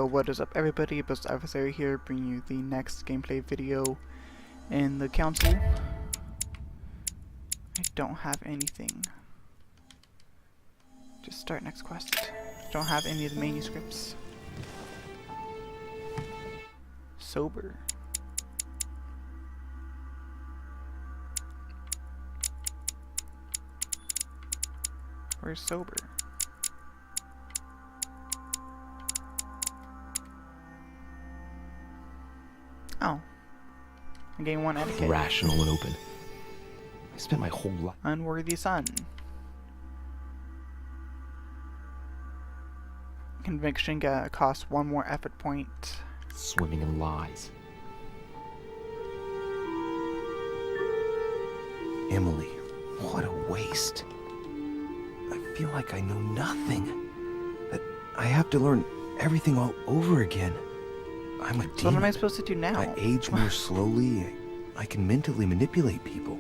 Hello, what is up everybody, Best Adversary here, bringing you the next gameplay video in the council. I don't have anything. Just start next quest. Don't have any of the manuscripts. Sober. Where's sober? Oh. I gained 1 etiquette. Rational and open. I spent my whole life. Unworthy son. Conviction costs 1 more effort point. Swimming in lies. Emily, what a waste. I feel like I know nothing. That I have to learn everything all over again. I'm a demon. So what am I supposed to do now? I age more slowly. I can mentally manipulate people.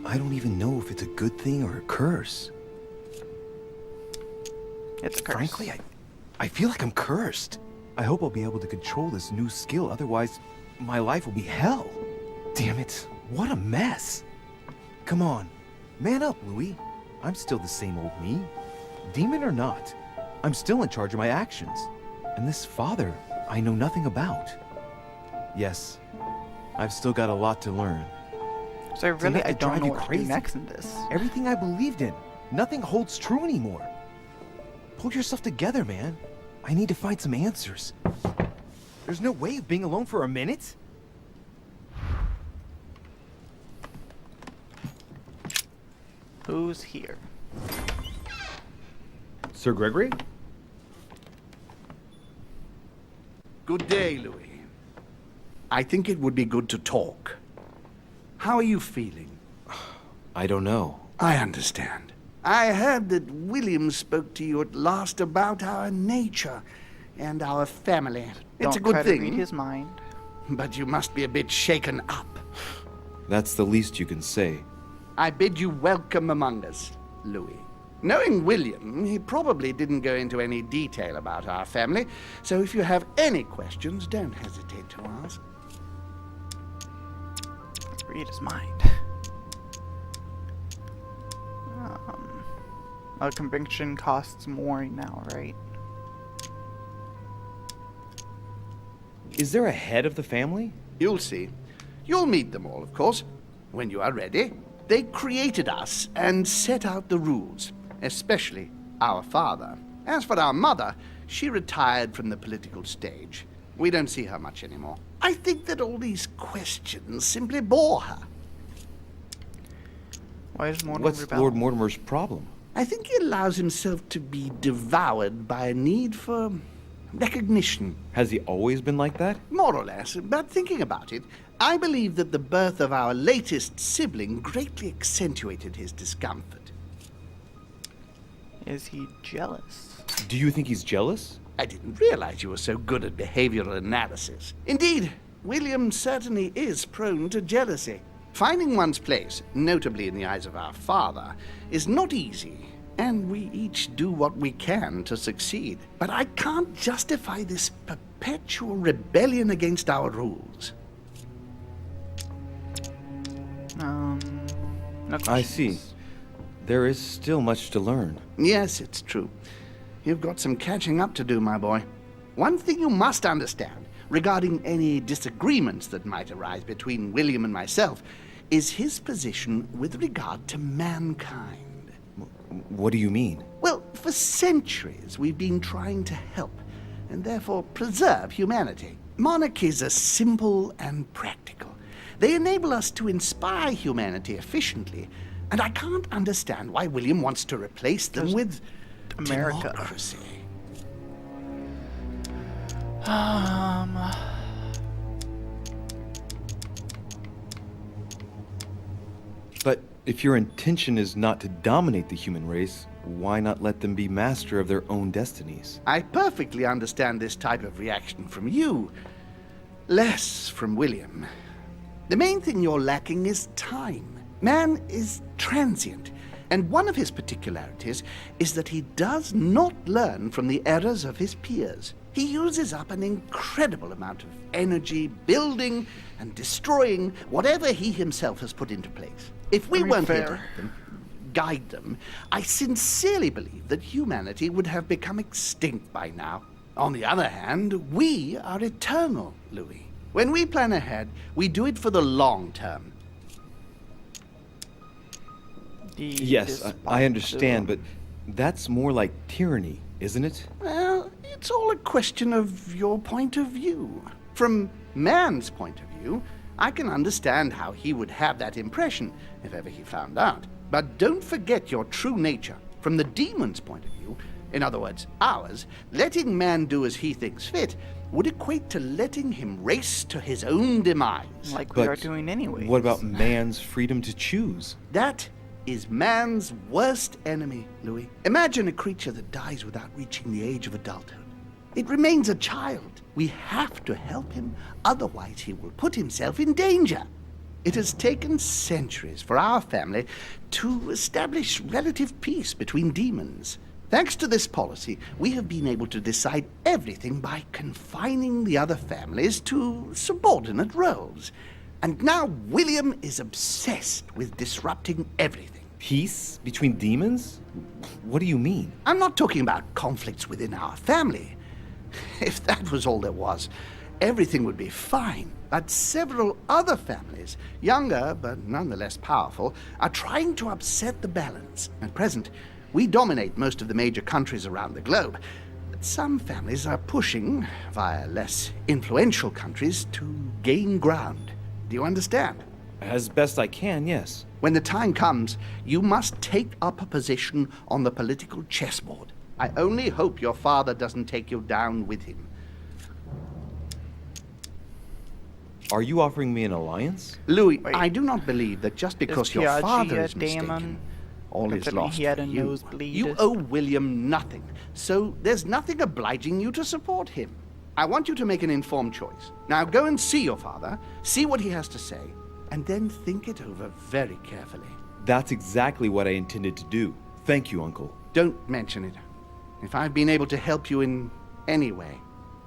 I don't even know if it's a good thing or a curse. It's a curse. Frankly, I feel like I'm cursed. I hope I'll be able to control this new skill, otherwise my life will be hell. Damn it, what a mess. Come on, man up, Louis. I'm still the same old me. Demon or not, I'm still in charge of my actions. And this father, I know nothing about. Yes, I've still got a lot to learn. So really, I don't know what to do crazy. next in this. Everything I believed in, nothing holds true anymore. Pull yourself together, man. I need to find some answers. There's no way of being alone for a minute. Who's here? Sir Gregory? Good day, Louis. I think it would be good to talk. How are you feeling? I don't know. I understand. I heard that William spoke to you at last about our nature and our family. It's a Don't good try to read thing, his mind. but you must be a bit shaken up. That's the least you can say. I bid you welcome among us, Louis. Knowing William, he probably didn't go into any detail about our family, so if you have any questions, don't hesitate to ask. Read his mind. A conviction costs more now, right? Is there a head of the family? You'll see. You'll meet them all, of course, when you are ready. They created us and set out the rules, especially our father. As for our mother, she retired from the political stage. We don't see her much anymore. I think that all these questions simply bore her. Why is Mortimer What's rebel? Lord Mortimer's problem? I think he allows himself to be devoured by a need for recognition. Has he always been like that? More or less, but thinking about it, I believe that the birth of our latest sibling greatly accentuated his discomfort. Is he jealous? Do you think he's jealous? I didn't realize you were so good at behavioral analysis. Indeed, William certainly is prone to jealousy. Finding one's place, notably in the eyes of our father, is not easy, and we each do what we can to succeed. But I can't justify this perpetual rebellion against our rules. No I see. questions. There is still much to learn. Yes, it's true. You've got some catching up to do, my boy. One thing you must understand, regarding any disagreements that might arise between William and myself, is his position with regard to mankind. What do you mean? Well, for centuries we've been trying to help, and therefore preserve humanity. Monarchies are simple and practical. They enable us to inspire humanity efficiently, and I can't understand why William wants to replace them with America. democracy. But if your intention is not to dominate the human race, why not let them be master of their own destinies? I perfectly understand this type of reaction from you, less from William. The main thing you're lacking is time. Man is transient, and one of his particularities is that he does not learn from the errors of his peers. He uses up an incredible amount of energy building and destroying whatever he himself has put into place. If we weren't here to help them, guide them, I sincerely believe that humanity would have become extinct by now. On the other hand, we are eternal, Louis. When we plan ahead, we do it for the long term. Yes, I understand, but that's more like tyranny, isn't it? Well, it's all a question of your point of view. From man's point of view, I can understand how he would have that impression if ever he found out. But don't forget your true nature. From the demon's point of view, in other words, ours, letting man do as he thinks fit would equate to letting him race to his own demise. Like we are doing anyway. What about man's freedom to choose? That is man's worst enemy, Louis. Imagine a creature that dies without reaching the age of adulthood. It remains a child. We have to help him, otherwise he will put himself in danger. It has taken centuries for our family to establish relative peace between demons. Thanks to this policy, we have been able to decide everything by confining the other families to subordinate roles. And now William is obsessed with disrupting everything. Peace between demons? What do you mean? I'm not talking about conflicts within our family. If that was all there was, everything would be fine. But several other families, younger but nonetheless powerful, are trying to upset the balance. At present, we dominate most of the major countries around the globe. But some families are pushing, via less influential countries, to gain ground. Do you understand? As best I can, yes. When the time comes, you must take up a position on the political chessboard. I only hope your father doesn't take you down with him. Are you offering me an alliance? Louis, Wait. I do not believe that just because your Piaggi father a is mistaken, demon? all is Considering lost he had for a you. nosebleed. You owe William nothing, so there's nothing obliging you to support him. I want you to make an informed choice. Now go and see your father, see what he has to say, and then think it over very carefully. That's exactly what I intended to do. Thank you, Uncle. Don't mention it. If I've been able to help you in any way,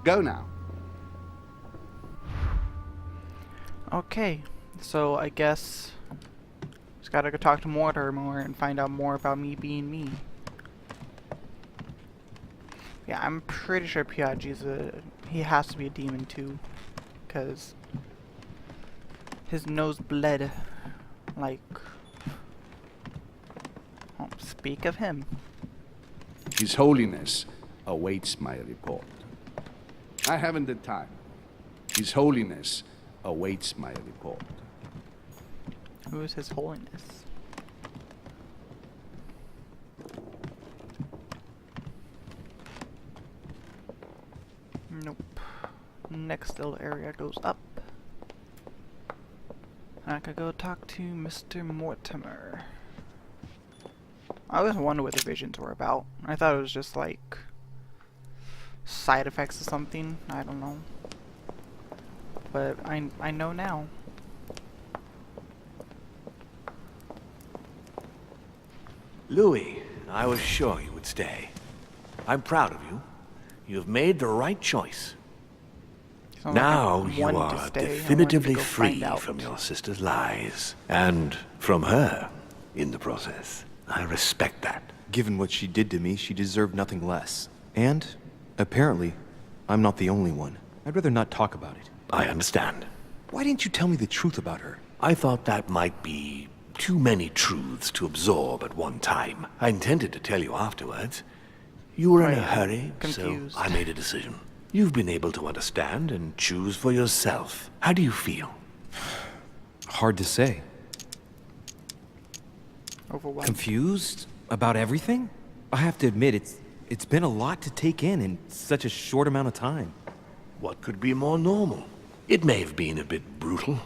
go now. Okay, so I guess just gotta go talk to Mortar more and find out more about me being me. Yeah, I'm pretty sure Piaggi's he has to be a demon too, cause his nose bled like. Oh, speak of him. His Holiness awaits my report. I haven't the time. His Holiness awaits my report. Who is His Holiness? Nope. Next little area goes up. I could go talk to Mr. Mortimer. I always wondered what the visions were about. I thought it was just like side effects of something. I don't know. But I know now. Louis, I was sure you would stay. I'm proud of you. You have made the right choice. Sounds like Now I you wanted to are stay. I wanted to definitively go find free out. from your sister's lies. And from her, in the process. I respect that. Given what she did to me, she deserved nothing less. And, apparently, I'm not the only one. I'd rather not talk about it. I understand. Why didn't you tell me the truth about her? I thought that might be too many truths to absorb at one time. I intended to tell you afterwards. You were in a Right, hurry, confused. so I made a decision. You've been able to understand and choose for yourself. How do you feel? Hard to say. Overwhelmed. Confused about everything? I have to admit, it's been a lot to take in such a short amount of time. What could be more normal? It may have been a bit brutal,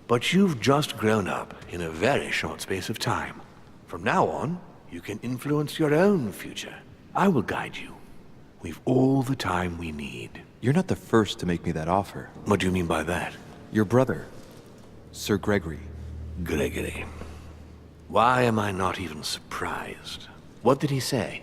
but you've just grown up in a very short space of time. From now on, you can influence your own future. I will guide you. We've all the time we need. You're not the first to make me that offer. What do you mean by that? Your brother, Sir Gregory. Gregory. Why am I not even surprised? What did he say?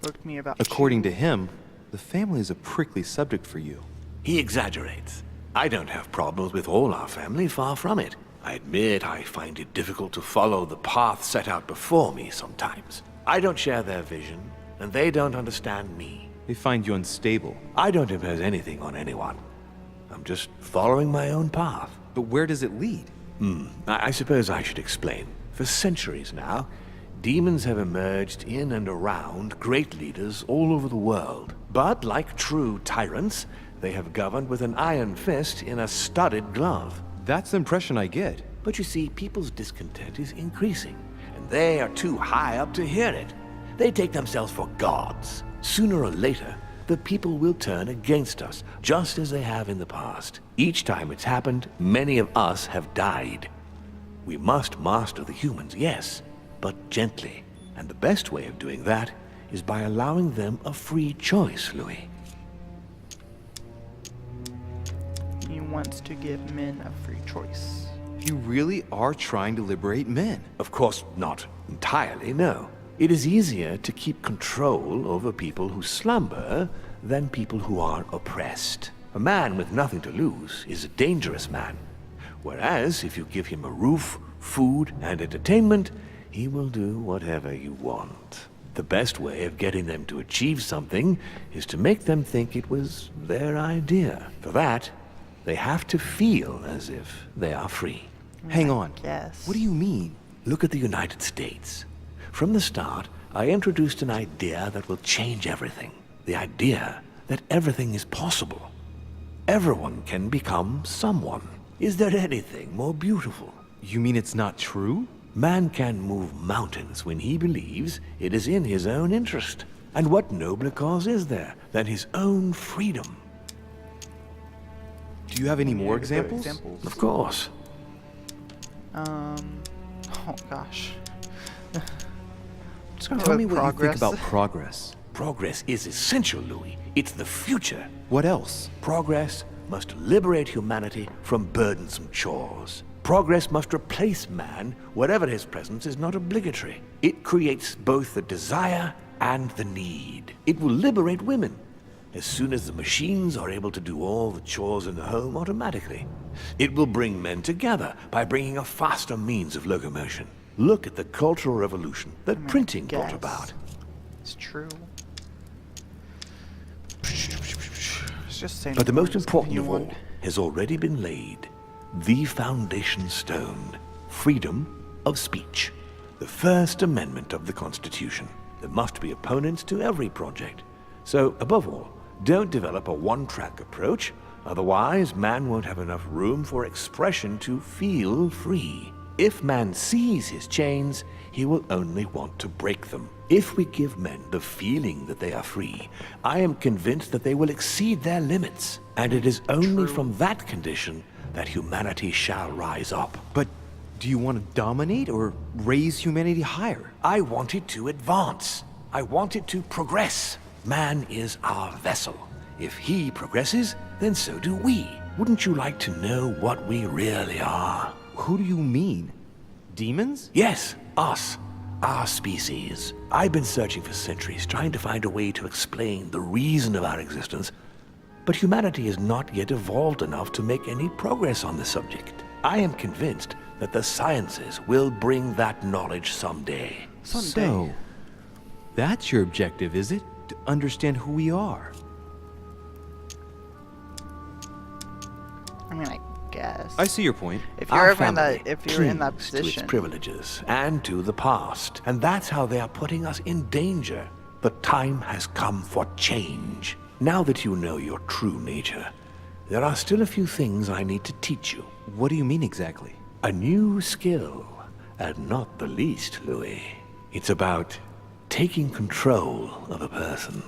Spoke to me about According to you. him, the family is a prickly subject for you. He exaggerates. I don't have problems with all our family, far from it. I admit I find it difficult to follow the path set out before me sometimes. I don't share their vision, and they don't understand me. They find you unstable. I don't impose anything on anyone. I'm just following my own path. But where does it lead? I suppose I should explain. For centuries now, demons have emerged in and around great leaders all over the world. But like true tyrants, they have governed with an iron fist in a studded glove. That's the impression I get. But you see, people's discontent is increasing, and they are too high up to hear it. They take themselves for gods. Sooner or later, the people will turn against us, just as they have in the past. Each time it's happened, many of us have died. We must master the humans, yes, but gently. And the best way of doing that is by allowing them a free choice, Louis. He wants to give men a free choice. You really are trying to liberate men. Of course, not entirely, no. It is easier to keep control over people who slumber than people who are oppressed. A man with nothing to lose is a dangerous man. Whereas, if you give him a roof, food, and entertainment, he will do whatever you want. The best way of getting them to achieve something is to make them think it was their idea. For that, they have to feel as if they are free. Hang on. Yes. What do you mean? Look at the United States. From the start, I introduced an idea that will change everything. The idea that everything is possible. Everyone can become someone. Is there anything more beautiful? You mean it's not true? Man can move mountains when he believes it is in his own interest. And what nobler cause is there than his own freedom? Do you have any more examples? Of course. Oh gosh. Just gonna Tell put me what you progress. think about progress. Progress is essential, Louis. It's the future. What else? Progress must liberate humanity from burdensome chores. Progress must replace man wherever his presence is not obligatory. It creates both the desire and the need. It will liberate women as soon as the machines are able to do all the chores in the home automatically. It will bring men together by bringing a faster means of locomotion. Look at the cultural revolution that printing brought guess. about. It's true. It's just saying. But the most words important of anyone. all has already been laid. The foundation stone. Freedom of speech. The First Amendment of the Constitution. There must be opponents to every project. So, above all, don't develop a one-track approach. Otherwise, man won't have enough room for expression to feel free. If man sees his chains, he will only want to break them. If we give men the feeling that they are free, I am convinced that they will exceed their limits. And it is only from that condition that humanity shall rise up. But do you want to dominate or raise humanity higher? I want it to advance. I want it to progress. Man is our vessel. If he progresses, then so do we. Wouldn't you like to know what we really are? Who do you mean? Demons? Yes, us. Our species. I've been searching for centuries, trying to find a way to explain the reason of our existence. But humanity has not yet evolved enough to make any progress on the subject. I am convinced that the sciences will bring that knowledge someday. So, that's your objective, is it? To understand who we are. I mean, I guess. I see your point. If you're Our ever in family that, if you're in that clings to its position, privileges and to the past, and that's how they are putting us in danger. The time has come for change. Now that you know your true nature, there are still a few things I need to teach you. What do you mean exactly? A new skill, and not the least, Louis. It's about taking control of a person.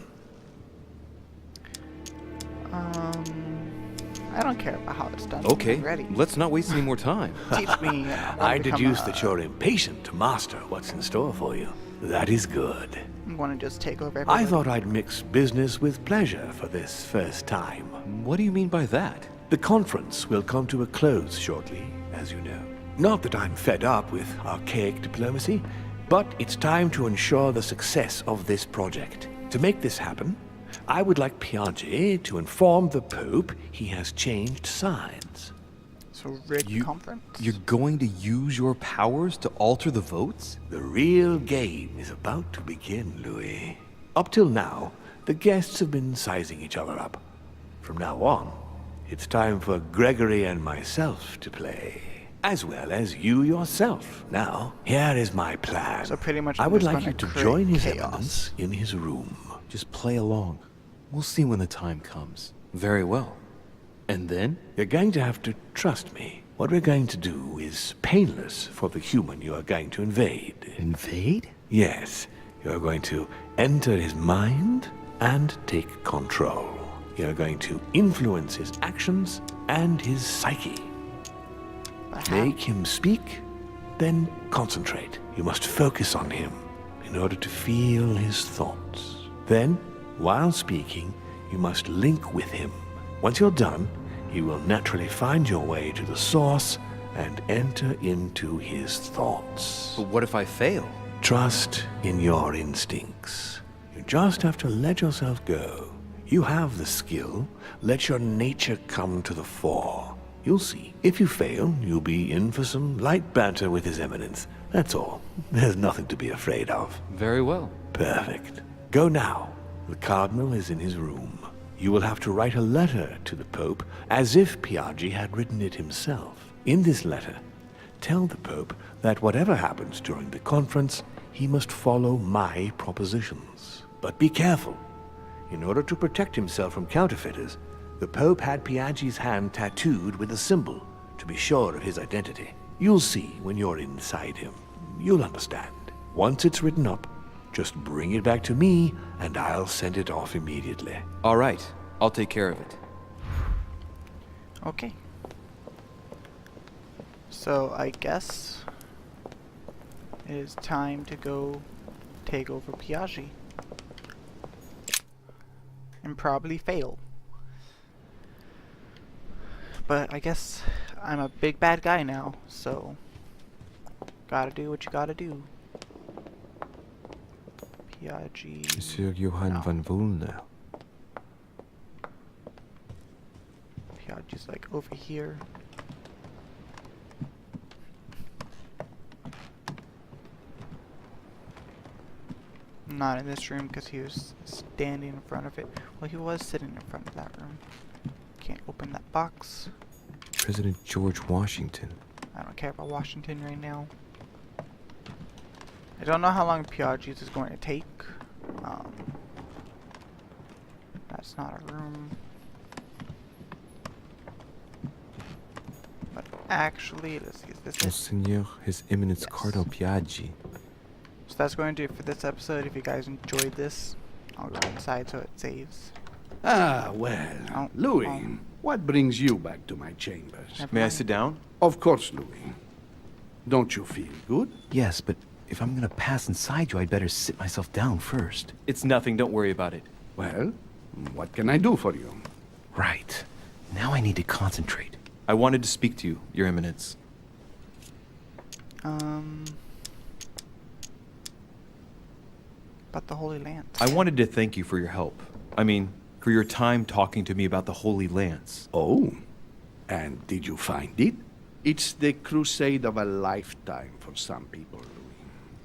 I don't care about how it's done. Okay, I'm ready. let's not waste any more time. Teach me. I deduce that you're impatient to master what's in store for you. That is good. I'm going to just take over everybody. I thought I'd mix business with pleasure for this first time. What do you mean by that? The conference will come to a close shortly, as you know. Not that I'm fed up with archaic diplomacy, but it's time to ensure the success of this project. To make this happen, I would like Piaggi to inform the Pope he has changed sides. So rigged conference? You're going to use your powers to alter the votes? The real game is about to begin, Louis. Up till now, the guests have been sizing each other up. From now on, it's time for Gregory and myself to play. As well as you yourself. Now, here is my plan. So pretty much I I'm would just like you gonna to create join His chaos. Eminence in his room. Just play along. We'll see when the time comes. Very well. And then? You're going to have to trust me. What we're going to do is painless for the human you are going to invade. Invade? Yes, you're going to enter his mind and take control. You're going to influence his actions and his psyche. But how? Make him speak, then concentrate. You must focus on him in order to feel his thoughts. Then, while speaking, you must link with him. Once you're done, you will naturally find your way to the source and enter into his thoughts. But what if I fail? Trust in your instincts. You just have to let yourself go. You have the skill. Let your nature come to the fore. You'll see. If you fail, you'll be in for some light banter with His Eminence. That's all. There's nothing to be afraid of. Very well. Perfect. Go now. The Cardinal is in his room. You will have to write a letter to the Pope as if Piaggi had written it himself. In this letter, tell the Pope that whatever happens during the conference, he must follow my propositions. But be careful. In order to protect himself from counterfeiters, the Pope had Piaggi's hand tattooed with a symbol to be sure of his identity. You'll see when you're inside him. You'll understand. Once it's written up, just bring it back to me, and I'll send it off immediately. All right. I'll take care of it. Okay. So I guess it is time to go take over Piaggi. And probably fail. But I guess I'm a big bad guy now, so gotta do what you gotta do. Piaggi. Monsieur Johann No. van Volner. Piaggi's like over here. Not in this room because he was standing in front of it. Well, he was sitting in front of that room. Can't open that box. President George Washington. I don't care about Washington right now. I don't know how long Piaggi's is going to take. That's not a room. But actually, let's see, is this it? Monseigneur, His Eminence Yes. Cardinal Piaggi. So that's going to do it for this episode. If you guys enjoyed this, I'll go inside so it saves. Ah, well, Oh, Louis, um, what brings you back to my chambers? Never May I mind. sit down? Of course, Louis. Don't you feel good? Yes, but if I'm gonna pass inside you, I'd better sit myself down first. It's nothing, don't worry about it. Well, what can I do for you? Right. Now I need to concentrate. I wanted to speak to you, Your Eminence. About the Holy Lance. I wanted to thank you for your help. I mean, for your time talking to me about the Holy Lance. Oh, and did you find it? It's the crusade of a lifetime for some people, Louis.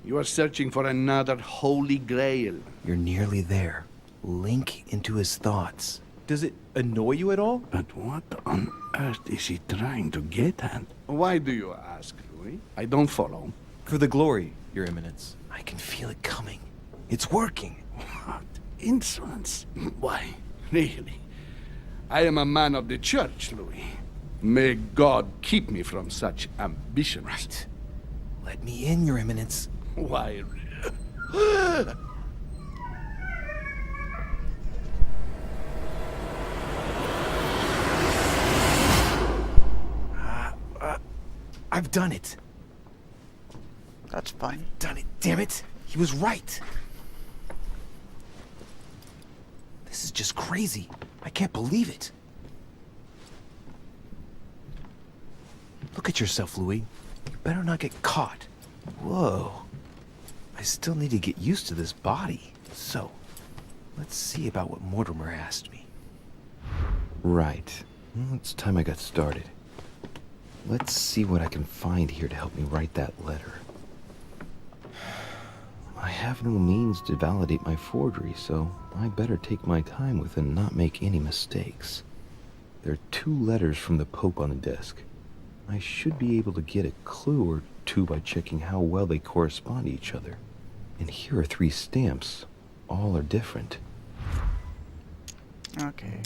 You are searching for another holy grail. You're nearly there. Link into his thoughts. Does it annoy you at all? But what on earth is he trying to get at? Why do you ask, Louis? I don't follow. For the glory, Your Eminence. I can feel it coming. It's working. What insolence? Why, really? I am a man of the church, Louis. May God keep me from such ambitions. Right. Let me in, Your Eminence. Why? I've done it. That's fun. Done it. Damn it. He was right. This is just crazy. I can't believe it. Look at yourself, Louis. You better not get caught. Whoa. I still need to get used to this body. So, Let's see about what Mortimer asked me. Right. Well, it's time I got started. Let's see what I can find here to help me write that letter. I have no means to validate my forgery, so I better take my time with it and not make any mistakes. There are 2 letters from the Pope on the desk. I should be able to get a clue or 2 by checking how well they correspond to each other. And here are 3 stamps. All are different. Okay.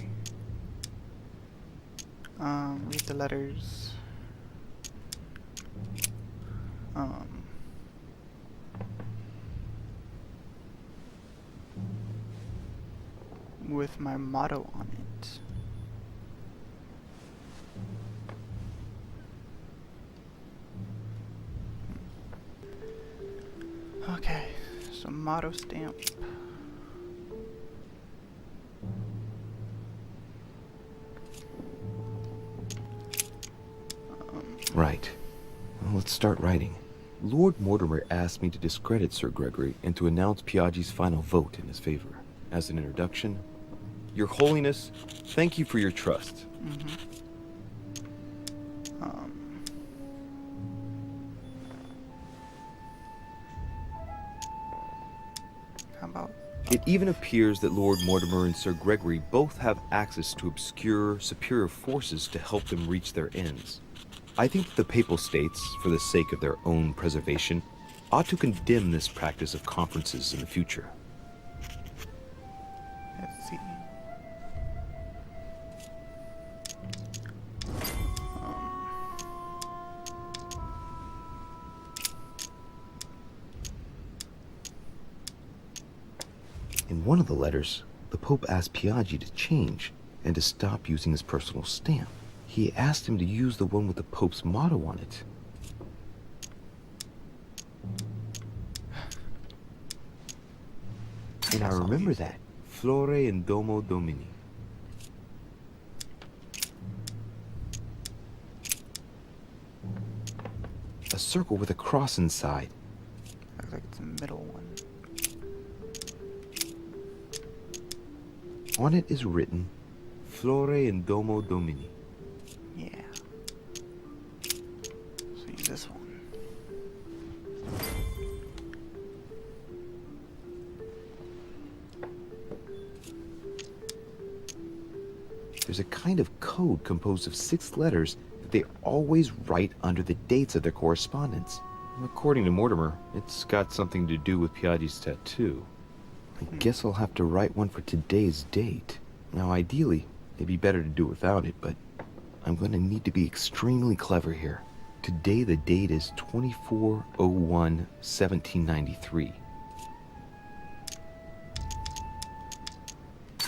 Read the letters. With my motto on it. Okay, so motto stamp. Right. Well, let's start writing. Lord Mortimer asked me to discredit Sir Gregory and to announce Piaggi's final vote in his favor. As an introduction, Your Holiness, thank you for your trust. How about It even appears that Lord Mortimer and Sir Gregory both have access to obscure, superior forces to help them reach their ends. I think that the Papal States, for the sake of their own preservation, ought to condemn this practice of conferences in the future. let's see. In one of the letters, the Pope asked Piaggi to change and to stop using his personal stamp. He asked him to use the one with the Pope's motto on it. And I remember that. Flore in Domo Domini. A circle with a cross inside. Looks like it's the middle one. On it is written, Flore in Domo Domini. Yeah. So use this one. There's a kind of code composed of 6 letters that they always write under the dates of their correspondence. According to Mortimer, it's got something to do with Piaggi's tattoo. I guess I'll have to write one for today's date. Now, ideally, it'd be better to do without it, but I'm going to need to be extremely clever here. Today, the date is 24/01/1793.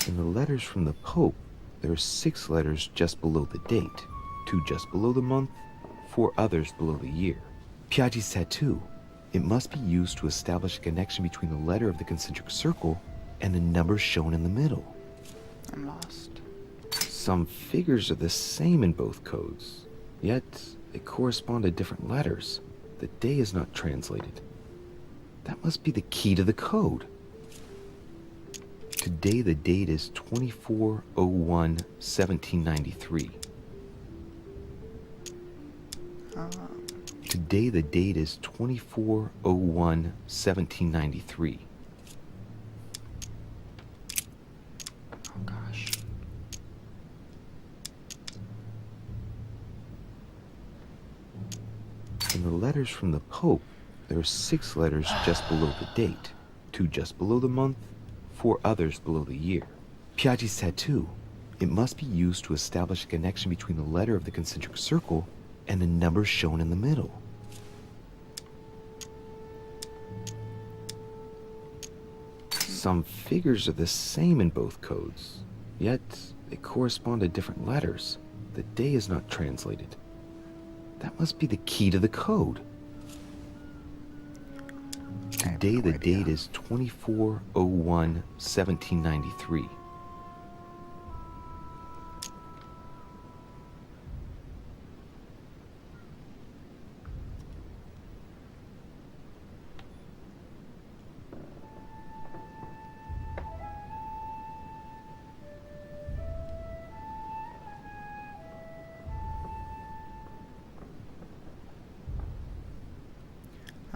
In the letters from the Pope, there are 6 letters just below the date, 2 just below the month, 4 others below the year. Piaggi's tattoo. It must be used to establish a connection between the letter of the concentric circle and the numbers shown in the middle. I'm lost. Some figures are the same in both codes, yet they correspond to different letters. The day is not translated. That must be the key to the code. Today the date is 24/01/1793. Today the date is 24/01/1793. Oh gosh. In the letters from the Pope, there are 6 letters just below the date, 2 just below the month, 4 others below the year. Piaggi's tattoo. It must be used to establish a connection between the letter of the concentric circle and the numbers shown in the middle. Some figures are the same in both codes, yet they correspond to different letters. The day is not translated. That must be the key to the code. Today the date is 24/01/1793.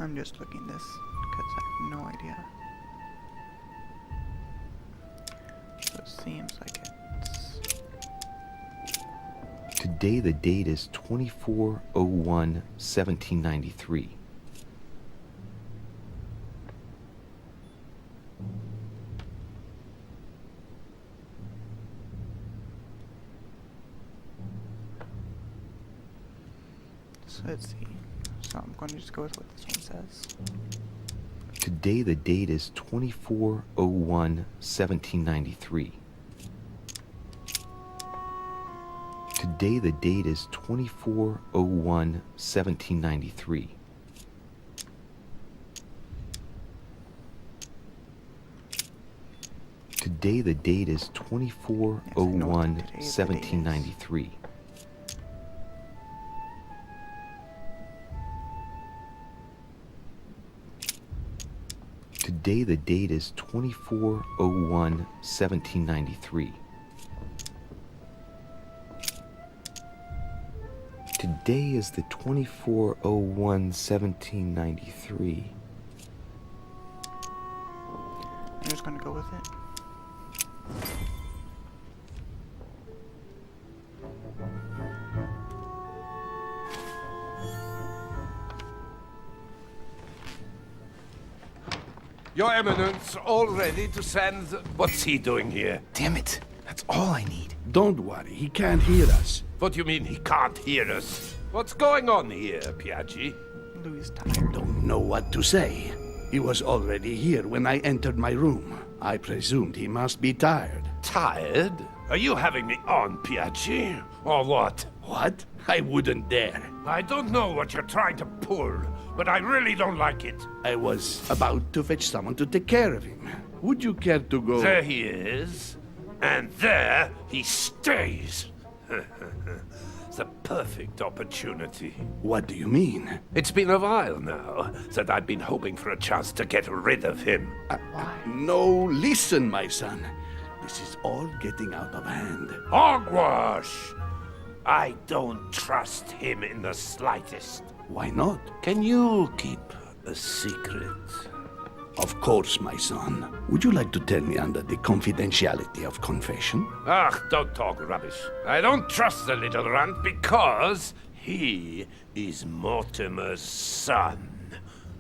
I'm just looking this because I have no idea. So it seems like it's Today the date is 24/01/1793. so let's see. So I'm going to just go with what this one says. Today the date is 24/01/1793. Today the date is 24/01/1793. Today the date is 24/01/1793. Today the date is 24/01/1793. Today is the 24/01/1793. I'm just going to go with it. Your Eminence, all ready to send... What's he doing here? Damn it! That's all I need. Don't worry, he can't hear us. What do you mean he can't hear us? What's going on here, Piaggi? Louis is tired. Don't know what to say. He was already here when I entered my room. I presumed he must be tired. Tired? Are you having me on, Piaggi? Or what? What? I wouldn't dare. I don't know what you're trying to pull, but I really don't like it. I was about to fetch someone to take care of him. Would you care to go? There he is, and there he stays. The perfect opportunity. What do you mean? It's been a while now that I've been hoping for a chance to get rid of him. No, listen, my son. This is all getting out of hand. Hogwash! I don't trust him in the slightest. Why not? Can you keep a secret? Of course, my son. Would you like to tell me under the confidentiality of confession? Ach, don't talk rubbish. I don't trust the little runt because he is Mortimer's son.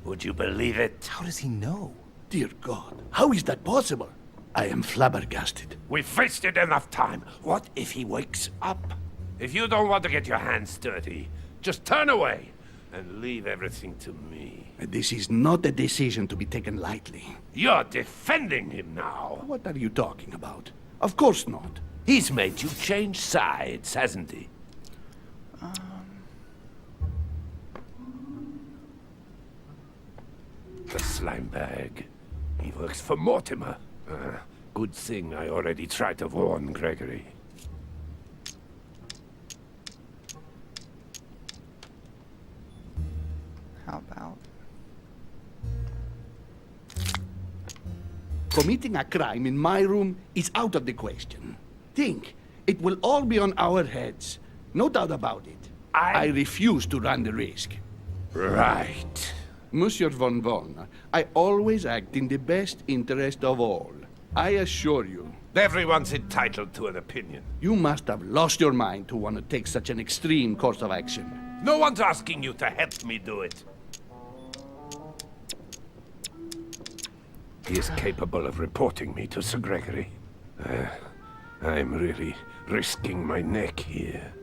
Would you believe it? How does he know? Dear God, how is that possible? I am flabbergasted. We've wasted enough time. What if he wakes up? If you don't want to get your hands dirty, just turn away and leave everything to me. This is not a decision to be taken lightly. You're defending him now. What are you talking about? Of course not. He's made you change sides, hasn't he? The slime bag. He works for Mortimer. Good thing I already tried to warn Gregory. How about... Committing a crime in my room is out of the question. Think, it will all be on our heads. No doubt about it. I refuse to run the risk. Right. Monsieur von Von, I always act in the best interest of all. I assure you. Everyone's entitled to an opinion. You must have lost your mind to want to take such an extreme course of action. No one's asking you to help me do it. He is capable of reporting me to Sir Gregory. I'm really risking my neck here.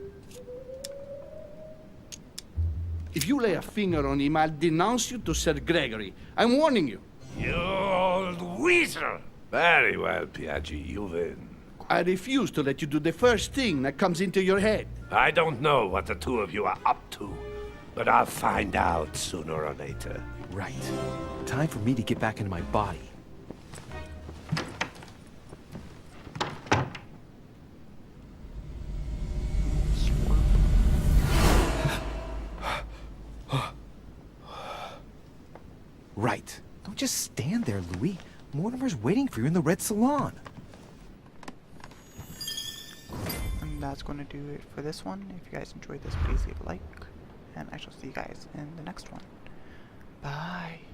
If you lay a finger on him, I'll denounce you to Sir Gregory. I'm warning you. You old weasel! Very well, Piaggi, you win. I refuse to let you do the first thing that comes into your head. I don't know what the two of you are up to, but I'll find out sooner or later. Right. Time for me to get back into my body. Right. Don't just stand there, Louis. Mortimer's waiting for you in the red salon. And that's going to do it for this one. If you guys enjoyed this, please leave a like. And I shall see you guys in the next one. Bye.